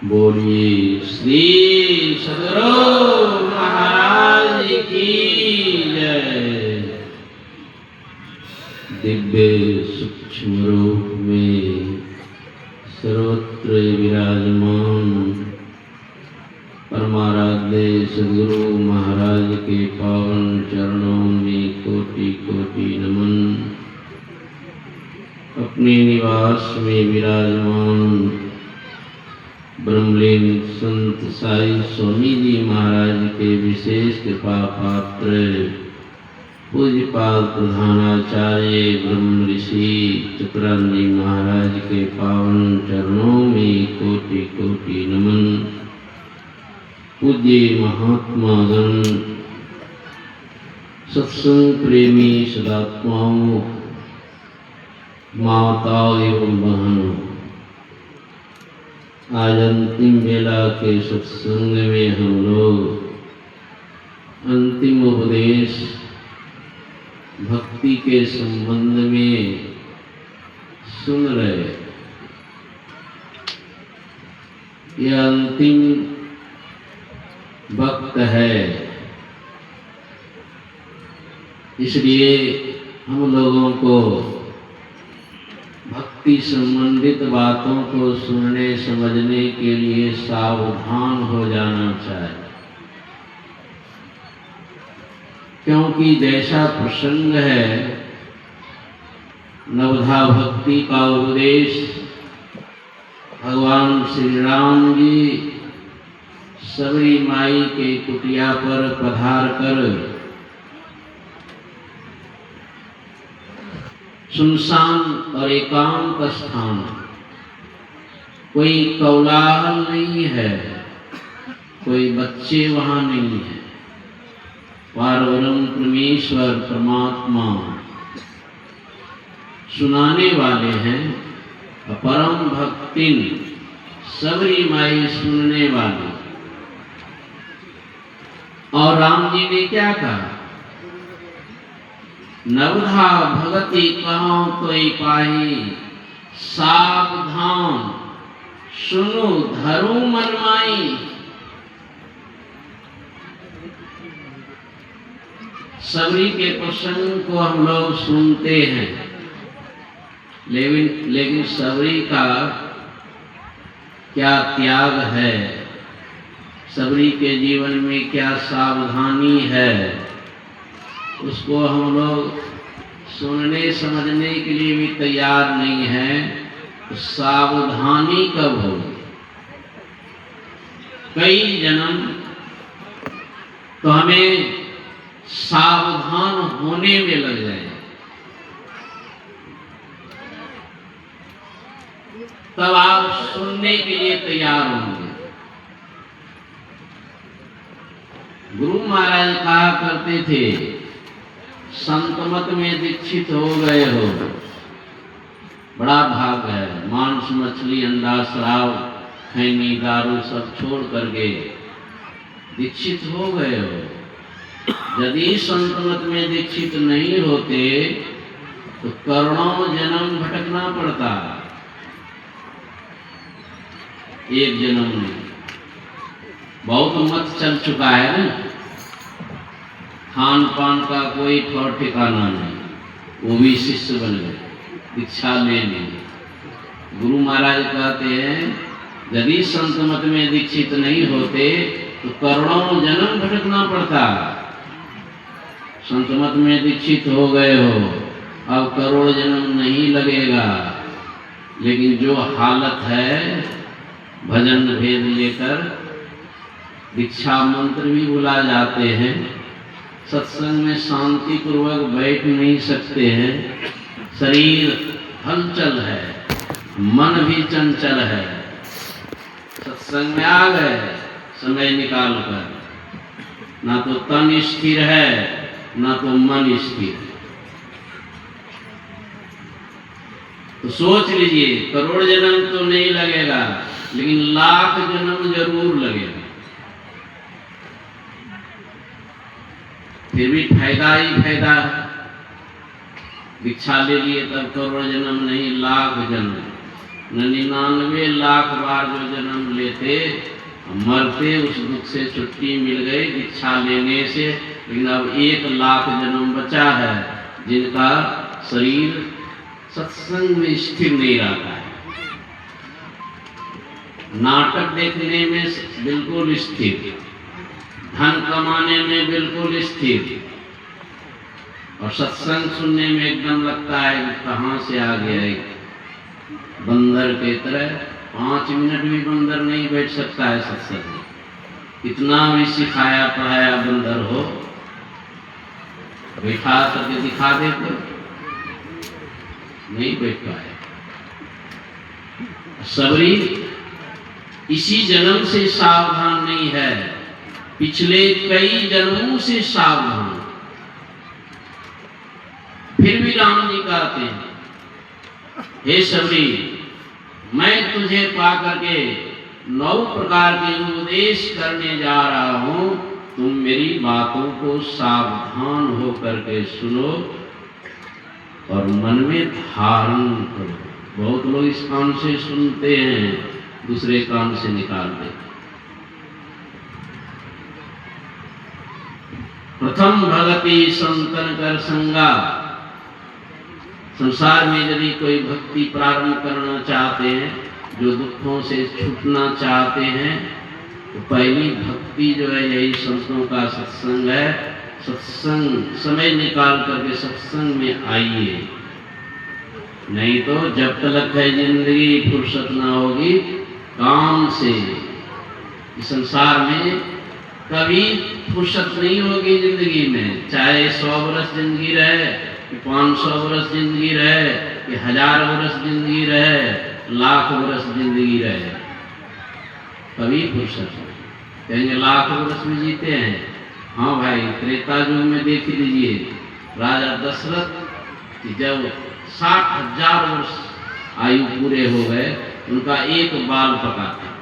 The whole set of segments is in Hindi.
बोलिए श्री सदगुरु महाराज की जय। दिव्य सूक्ष्म रूप में सर्वत्र विराजमान परमाराध्य सदगुरु महाराज के पावन चरणों में कोटि कोटि नमन। अपने निवास में विराजमान ब्रह्मलीन संत साई स्वामी जी महाराज के विशेष कृपा पात्र पूज्यपाद प्रधानाचार्य ब्रह्म ऋषि चित्रानंद जी महाराज के पावन चरणों में कोटि कोटि नमन। पूज्य महात्मा गण, सत्संग प्रेमी सदात्माओं, माताओं एवं बहनों, आज अंतिम बेला के सत्संग में हम लोग अंतिम उपदेश भक्ति के संबंध में सुन रहे। यह अंतिम वक्त है, इसलिए हम लोगों को भक्ति संबंधित बातों को सुनने समझने के लिए सावधान हो जाना चाहिए, क्योंकि जैसा प्रसंग है नवधा भक्ति का उपदेश भगवान श्री राम जी सबरी माई के कुटिया पर पधार कर सुनसान और एकांत स्थान, कोई कोलाहल नहीं है, कोई बच्चे वहां नहीं है, पारब्रह्म परमेश्वर परमात्मा सुनाने वाले हैं। परम भक्तिन सबरी माई सुनने वाली। और राम जी ने क्या कहा? नवधा भगति कहाँ कोई पाही, सावधान सुनो धरो मनमाई। सबरी के प्रसंग को हम लोग सुनते हैं, लेकिन सबरी का क्या त्याग है, सबरी के जीवन में क्या सावधानी है, उसको हम लोग सुनने समझने के लिए भी तैयार नहीं है। तो सावधानी कब होगी? कई जन्म तो हमें सावधान होने में लग जाए, तब आप सुनने के लिए तैयार होंगे। गुरु महाराज कहा करते थे, संत मत में दीक्षित हो गए हो, बड़ा भाग है। मांस मछली अंडा शराब खैनी दारू सब छोड़ करके दीक्षित हो गए हो। यदि संत मत में दीक्षित नहीं होते तो करोड़ों जन्म भटकना पड़ता, एक जन्म में। बहुत मत चल चुका है ना, खान पान का कोई ठौर ठिकाना नहीं, वो भी शिष्य बन गए दीक्षा लेने। गुरु महाराज कहते हैं, यदि संत मत में दीक्षित नहीं होते तो करोड़ों जन्म भटकना पड़ता। संत मत में दीक्षित हो गए हो, अब करोड़ जन्म नहीं लगेगा। लेकिन जो हालत है, भजन भेद लेकर दीक्षा मंत्र भी बुला जाते हैं, सत्संग में शांति पूर्वक बैठ नहीं सकते हैं, शरीर हलचल है, मन भी चंचल है। सत्संग में आ गए समय निकाल कर, ना तो तन स्थिर है ना तो मन स्थिर। तो सोच लीजिए, करोड़ जन्म तो नहीं लगेगा, लेकिन लाख जन्म जरूर लगेगा। फिर भी फायदा ही फायदा है। दीक्षा ले लिए तब करोड़ जन्म नहीं, लाख जन्म। 99 लाख बार जो जन्म लेते, मरते, उस दुख से छुट्टी मिल गई दीक्षा लेने से। लेकिन अब 1 लाख जन्म बचा है जिनका शरीर सत्संग में स्थिर नहीं रहता है। नाटक देखने में बिल्कुल स्थिर, धन कमाने में बिल्कुल स्थिर, और सत्संग सुनने में एकदम लगता है कि कहाँ से आ गया है। बंदर के तरह 5 मिनट भी बंदर नहीं बैठ सकता है सत्संग में। इतना भी सिखाया पढ़ाया बंदर हो, बैठा करके दिखा देते, नहीं बैठ पाए। सबरी इसी जन्म से सावधान नहीं है, पिछले कई जन्मों से सावधान। फिर भी राम जी कहते हैं, हे सबरी, मैं तुझे पा करके 9 प्रकार के उपदेश करने जा रहा हूं, तुम मेरी बातों को सावधान होकर के सुनो और मन में धारण करो। बहुत लोग इस कान से सुनते हैं, दूसरे कान से निकाल देते। प्रथम भगति संतन कर संगा। संसार में यदि कोई भक्ति प्रारंभ करना चाहते हैं, जो दुखों से छूटना चाहते हैं, तो पहली भक्ति जो है यही संतों का सत्संग है। सत्संग समय निकाल करके सत्संग में आइए, नहीं तो जब तक है जिंदगी फुर्सत ना होगी काम से। इस संसार में कभी फुर्सत नहीं होगी जिंदगी में, चाहे 100 वर्ष जिंदगी रहे, कि 500 वर्ष जिंदगी रहे, कि 1000 वर्ष जिंदगी रहे, लाख वर्ष जिंदगी रहे, कभी फुर्सत नहीं। कहेंगे लाख वर्ष में जीते हैं। हाँ भाई, त्रेता युग में देख लीजिए, राजा दशरथ कि जब 60,000 वर्ष आयु पूरे हो गए, उनका एक बाल पका था।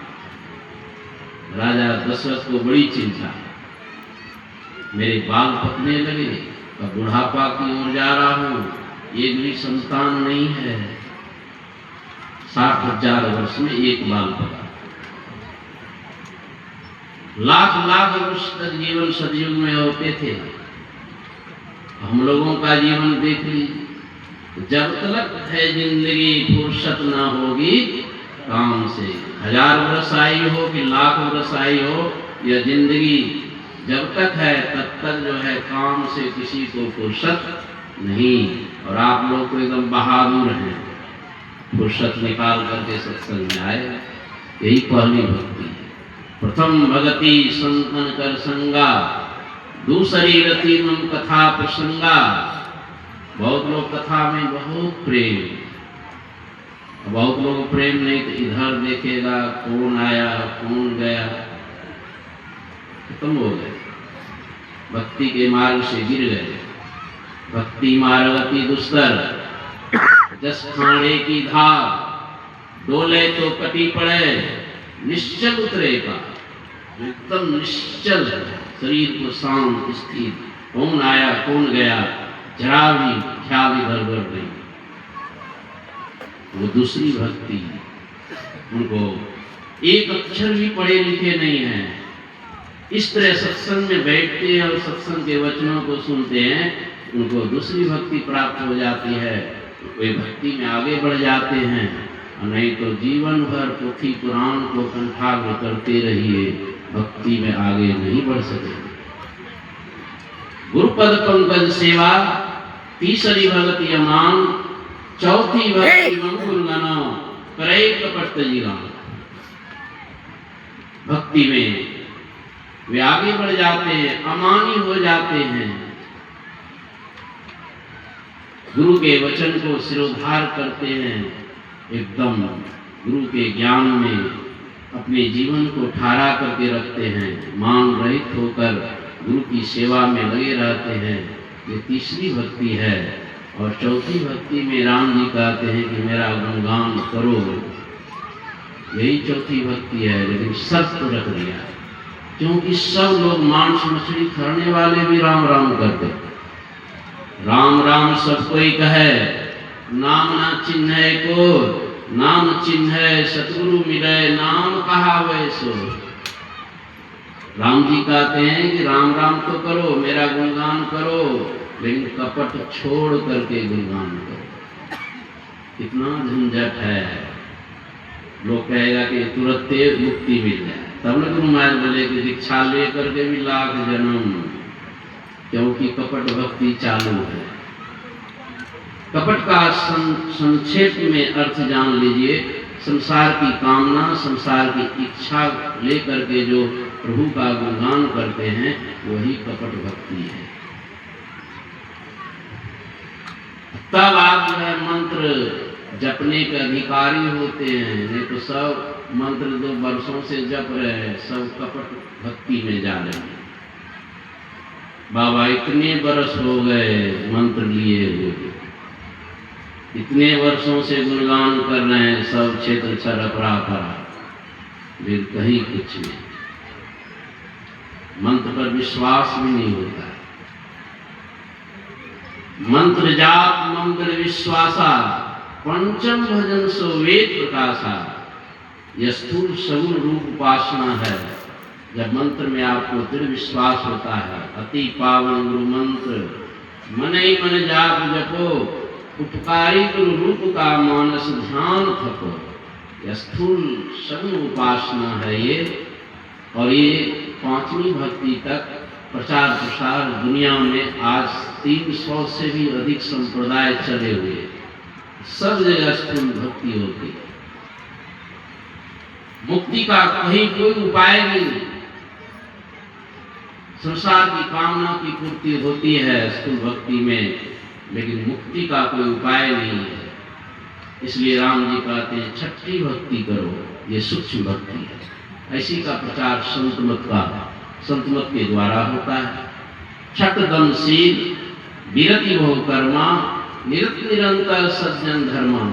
राजा दशरथ को बड़ी चिंता, मेरे बाल पकने लगे, अब बुढ़ापा की ओर जा रहा हूं, एक भी संतान नहीं है। 60,000 वर्ष में एक बाल पका। लाख लाख वर्ष तक जीवन सतयुग में होते थे। हम लोगों का जीवन देख लीजिए, जब तक है जिंदगी फुर्सत ना होगी काम से। 1000 वर्ष आई हो कि लाख वर्ष आई हो, यह जिंदगी जब तक है तब तक जो है काम से किसी को फुर्सत नहीं। और आप लोग तो एकदम बहादुर हैं, फुर्सत निकाल करके सत्संग में आए। यही पहली भक्ति है। प्रथम भगति संतन कर संगा, दूसरी रति मम कथा प्रसंगा। बहुत लोग कथा में बहुत प्रेम, बहुत लोग प्रेम नहीं तो इधर देखेगा, कौन आया कौन गया, खत्म हो गए। भक्ति के मार्ग से गिर गए। भक्ति मार्ग अति दुस्तर, जस खाने की धार, डोले तो कटी पड़े, निश्चल उतरेगा। एकदम निश्चल शरीर को शांत स्थिर, कौन आया कौन गया जरा भी ख्याल इधर उधर नहीं। वो दूसरी भक्ति, उनको एक अक्षर भी पढ़े लिखे नहीं है, इस तरह सत्संग में बैठते हैं और सत्संग के वचनों को सुनते हैं, उनको दूसरी भक्ति प्राप्त हो जाती है। वे भक्ति में आगे बढ़ जाते हैं, और नहीं तो जीवन भर पोथी पुराण को कंठाग्र करते रहिए, भक्ति में आगे नहीं बढ़ सके। गुरुपद पंकज सेवा, तीसरी भक्ति अमान, चौथी भक्ति मंगुल गनो, करे कपट जीवन। भक्ति में वे आगे बढ़ जाते हैं, अमानी हो जाते हैं, गुरु के वचन को सिरोधार करते हैं, एकदम गुरु के ज्ञान में अपने जीवन को ठहरा करके रखते हैं, मान रहित होकर गुरु की सेवा में लगे रहते हैं। ये तीसरी भक्ति है। और चौथी भक्ति में राम जी कहते हैं कि मेरा गुणगान करो, यही चौथी भक्ति है। लेकिन शर्त रख दिया, क्योंकि सब लोग मांस मछली खाने वाले भी राम राम करते, राम राम सब कोई कहे, नाम ना चिन्ह को, नाम चिन्ह सतगुरु मिले, नाम कहा वैसो। राम जी कहते हैं कि राम राम तो करो, मेरा गुणगान करो, लेकिन कपट छोड़ करके गुणगान करो। कितना झंझट है। लोग कहेगा कि तुरंत मुक्ति मिल जाए, तब न गुरु महाराज बोले कि दीक्षा लेकर के भी लाख जन्म, क्योंकि कपट भक्ति चालू है। कपट का संक्षेप में अर्थ जान लीजिए, संसार की कामना, संसार की इच्छा लेकर के जो प्रभु का गुणगान करते हैं, वही कपट भक्ति है। तब आप जो है मंत्र जपने के अधिकारी होते हैं, नहीं तो सब मंत्र 2 वर्षों से जप रहे हैं, सब कपट भक्ति में जा रहे हैं। बाबा इतने बरस हो गए मंत्र लिए हुए, इतने वर्षों से गुणगान कर रहे हैं, सब क्षेत्र छरपरा पड़ा, फिर कहीं कुछ नहीं, मंत्र पर विश्वास भी नहीं होता है। मंत्र जाप मंत्र विश्वासा, पंचम भजन सो वेद प्रकाशा। यह स्थूल सगुण रूप उपासना है। जब मंत्र में आपको दृढ़ विश्वास होता है, अति पावन गुरु मंत्र, मन ही मन जाप जपो, उपकारी गुरु रूप का मानस ध्यान थको। यह स्थूल सगुण उपासना है ये। और ये 5वीं भक्ति तक प्रचार प्रसार दुनिया में आज 300 से भी अधिक संप्रदाय चले हुए, सब जगह स्थूल भक्ति होती है। मुक्ति का कहीं कोई उपाय नहीं। संसार की कामना की पूर्ति होती है स्थूल भक्ति में, लेकिन मुक्ति का कोई उपाय नहीं है। इसलिए राम जी कहते हैं छठी भक्ति करो, ये सूक्ष्म भक्ति है। ऐसी का प्रचार संत मत के द्वारा होता है। छठ दमशील विरति बहु कर्मा, निरत निरंतर सज्जन धर्मा।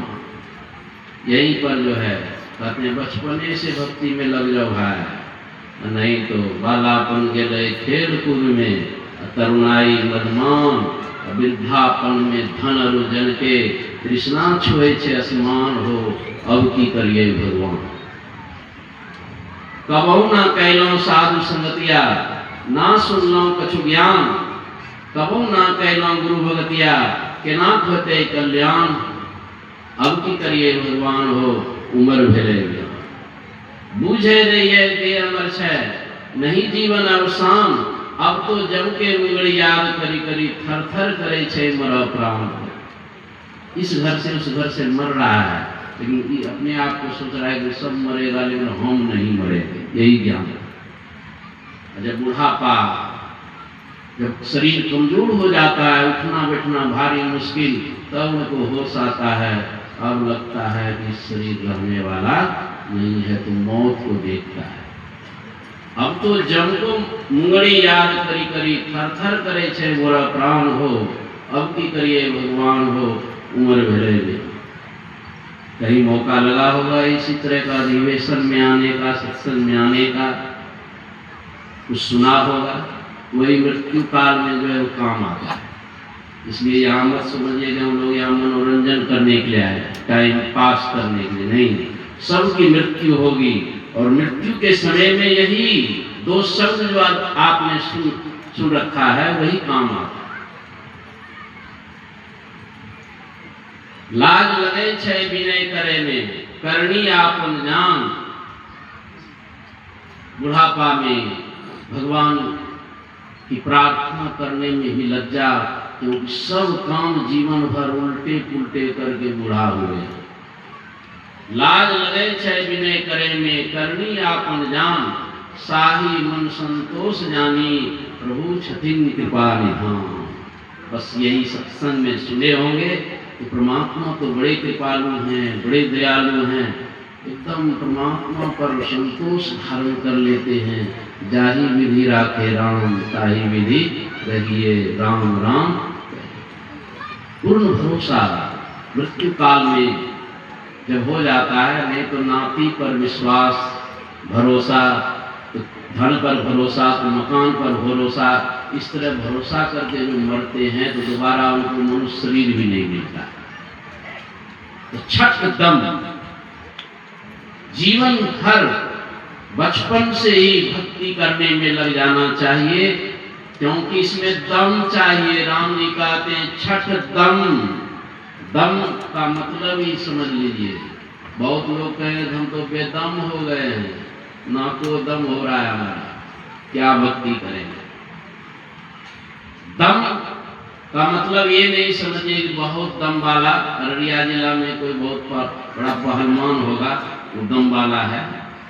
यहीं पर जो है कहते हैं बचपने से भक्ति में लग जाओ भाई, नहीं तो बालापन गेले खेल कूद में, तरुणाई मदमान, वृद्धापन में धन अरुजन के, तृष्णा छुए छे असमान हो, अब की करिए भगवान। कबहू ना कैलो साधु संगतिया, ना सुनलो कछु ज्ञान, कबहू ना कैलो गुरु भगतिया, के ना होते कल्याण। अब की करिए भगवान हो, उम्र भेले बूझे रहिए के अमर छे, नहीं जीवन अवसान। अब तो जम के मुगड़ी याद करी करी थर थर करे छे मर प्राण। इस घर से उस घर से मर रहा है, लेकिन ये अपने आप को सोच रहा है कि सब मरेगा लेकिन हम नहीं मरेंगे, यही ज्ञान है। जब बुढ़ापा, जब शरीर कमजोर हो जाता है, उठना बैठना भारी मुश्किल, तब उनको होश आता है और लगता है कि शरीर रहने वाला नहीं है, तो मौत को देखता है। अब तो जमको मुंगड़ी याद करी करी थर थर करे छे मोरा प्राण हो, अब की करिए भगवान हो उम्र भेड़े में। कहीं मौका लगा होगा इसी तरह का अधिवेशन में आने का, सत्संग में आने का, कुछ सुना होगा, वही मृत्यु काल में जो है वो काम आता है। इसलिए यहाँ मत समझिएगा हम लोग यहाँ मनोरंजन करने के लिए आए, टाइम पास करने के लिए नहीं। सबकी मृत्यु होगी और मृत्यु के समय में यही दो शब्द जो आपने सुन रखा है वही काम आता है। लाज लगे छे विनय करे में, करनी आपन जान। बुढ़ापा में भगवान की प्रार्थना करने में भी लज्जा, क्योंकि सब काम जीवन भर उल्टे पुल्टे करके बूढ़ा हुए। लाज लगे छे विनय करे में, करनी आपन जान। साही मन संतोष जानी, प्रभु छथिन कृपा निधान। बस यही सत्संग में सुने होंगे कि परमात्मा तो बड़े कृपालु हैं, बड़े दयालु हैं, एकदम परमात्मा पर संतोष धारण कर लेते हैं। जाही विधि राखे राम, ताही विधि रहिए राम राम। पूर्ण भरोसा मृत्यु काल में जब हो जाता है, नहीं तो नाती पर विश्वास भरोसा, तो धन पर भरोसा, तो मकान पर भरोसा, इस तरह भरोसा करके जो मरते हैं तो दोबारा उनको मनुष्य शरीर भी नहीं मिलता। तो छठ दम जीवन भर बचपन से ही भक्ति करने में लग जाना चाहिए, क्योंकि इसमें दम चाहिए। राम जी कहते हैं छठ दम। दम का मतलब ही समझ लीजिए। बहुत लोग कहें हम तो बेदम हो गए हैं, ना तो दम हो रहा है हमारा, क्या भक्ति करेंगे। दम का मतलब ये नहीं समझिए कि बहुत दम वाला, अररिया जिला में कोई बहुत बड़ा पहलवान होगा वो दम वाला है,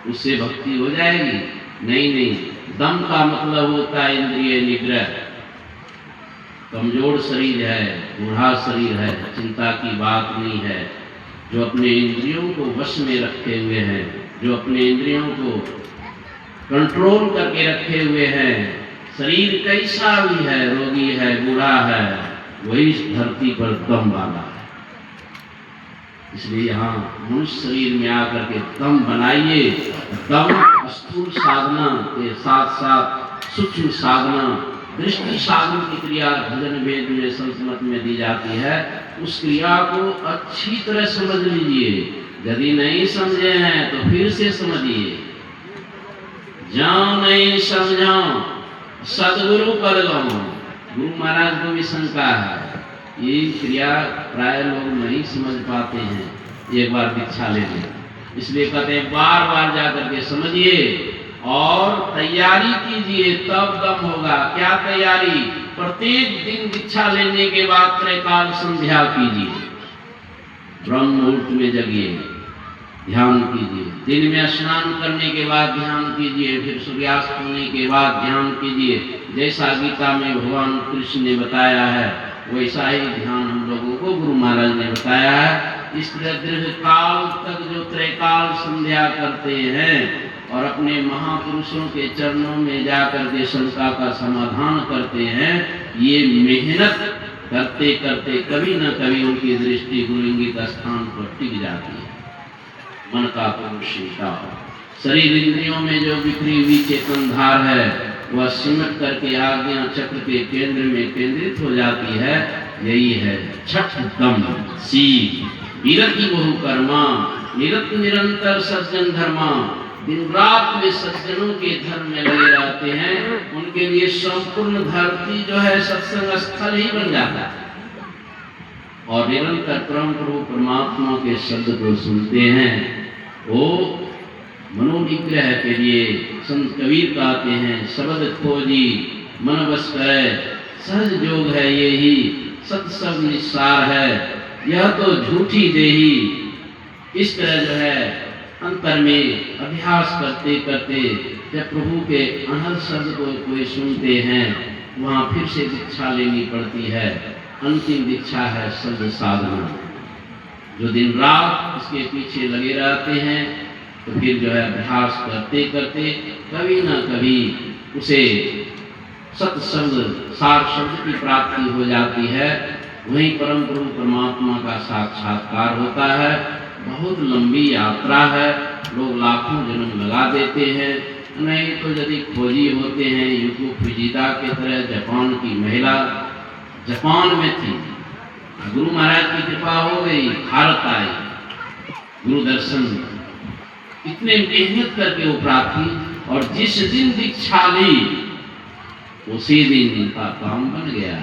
उससे भक्ति हो जाएगी। नहीं नहीं, दम का मतलब होता है इंद्रिय निग्रह। कमजोर शरीर है, बूढ़ा शरीर है, चिंता की बात नहीं है। जो अपने इंद्रियों को वश में रखे हुए हैं, जो अपने इंद्रियों को कंट्रोल करके रखे हुए हैं, शरीर कैसा भी है, रोगी है, बूढ़ा है, वही इस धरती पर दम वाला है। इसलिए यहाँ मनुष्य शरीर में आकर के दम बनाइए। दम स्थूल साधना के साथ साथ सूक्ष्म साधना, दृष्टि साधन की क्रिया भजन वेद में संस्मृत में दी जाती है। उस क्रिया को अच्छी तरह समझ लीजिए। यदि नहीं समझे हैं तो फिर से समझिए। जाओ नहीं समझाओ सदगुरु कर लो। गुरु महाराज को भी शंका है, ये क्रिया प्राय लोग नहीं समझ पाते हैं, एक बार दीक्षा ले लें। इसलिए कहते हैं बार बार जाकर के समझिए और तैयारी कीजिए, तब दम होगा। क्या तैयारी? प्रत्येक दिन दीक्षा लेने के बाद त्रैकाल संध्या कीजिए, ब्रह्म मुहूर्त में जगिए, ध्यान कीजिए। दिन में स्नान करने के बाद ध्यान कीजिए, फिर सूर्यास्त होने के बाद ध्यान कीजिए। जैसा गीता में भगवान कृष्ण ने बताया है वैसा ही ध्यान हम लोगों को गुरु महाराज ने बताया है। इस तरह दीर्घ काल तक जो त्रैकाल संध्या करते हैं और अपने महापुरुषों के चरणों में जाकर के शंका का समाधान करते हैं, ये मेहनत करते करते कभी न कभी उनकी दृष्टि गुरुलिंगिक स्थान पर टिक जाती है। मन का पुरुषता, शरीर इंद्रियों में जो बिखरी हुई चेतन धार है वह सिमट करके आज्ञा चक्र के केंद्र में केंद्रित हो जाती है। यही है छठ दम सी विरति बहु कर्मा, निरत निरंतर सज्जन धर्मा। दिन रात में सज्जनों के धर्म में लगे रहते हैं, उनके लिए संपूर्ण धरती जो है सत्संग स्थल ही बन जाता है। और निरंतर परम प्रभु परमात्मा के शब्द को सुनते हैं। वो मनोनिग्रह के लिए संत कबीर कहते हैं शब्द खोजी मन बस करे, सहज जोग है ये ही सत सब निस्सार है, यह तो झूठी देही। इस तरह जो है अंतर में अभ्यास करते करते जब प्रभु के अनहद शब्द को कोई सुनते हैं, वहाँ फिर से दीक्षा लेनी पड़ती है। अंतिम दीक्षा है शब्द साधना। जो दिन रात इसके पीछे लगे रहते हैं, तो फिर जो है अभ्यास करते करते कभी ना कभी उसे सत्शब्द सार शब्द की प्राप्ति हो जाती है। वहीं परम गुरु परमात्मा का साक्षात्कार होता है। बहुत लंबी यात्रा है, लोग लाखों जन्म लगा देते हैं। नहीं तो यदि खोजी होते हैं, युको फुजिदा के तरह जापान की महिला जापान में थी, गुरु महाराज की कृपा हो गई, भारत आई, गुरु दर्शन इतने मेहनत करके वो प्राप्त हुई। और जिस दिन दीक्षा ली उसी दिन उनका काम बन गया,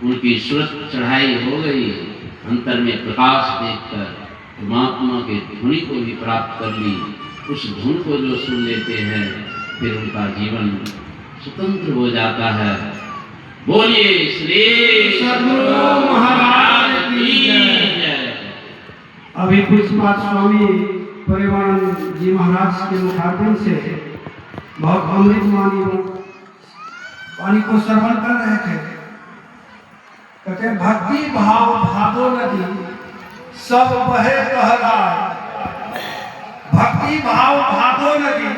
उनकी सूरत चढ़ाई हो गई, अंतर में प्रकाश देखकर परमात्मा के धुनी को भी प्राप्त कर ली। उस धुन को जो सुन लेते हैं फिर उनका जीवन स्वतंत्र हो जाता है। बोलिए श्री सद्गुरु महाराज की जय। अभी पुष्पात स्वामी परिवारानंद जी महाराज के मुखारबिन से बहुत अमृत वाणी को श्रवण कर रहे थे। कहते भक्ति भाव भादो नदी सब बहे कहलाए, भक्ति भाव भादो नदी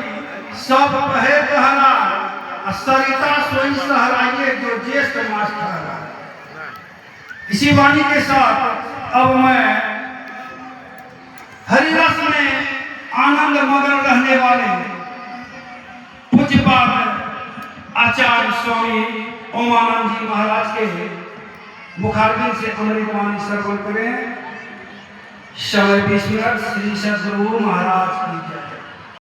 सब बहे कहलाए, सरिता सोई सहलाइए जो ज्येष्ठ मास ठहराए। इसी वाणी के साथ अब मैं हरिरस में आनंद मगन रहने वाले पूज्यपाद आचार्य स्वामी ओमानंद जी महाराज के मुखारबिन से अमृतवाणी श्रवण करें। समय 20 मिनट। श्री सद्गुरु महाराज की जय।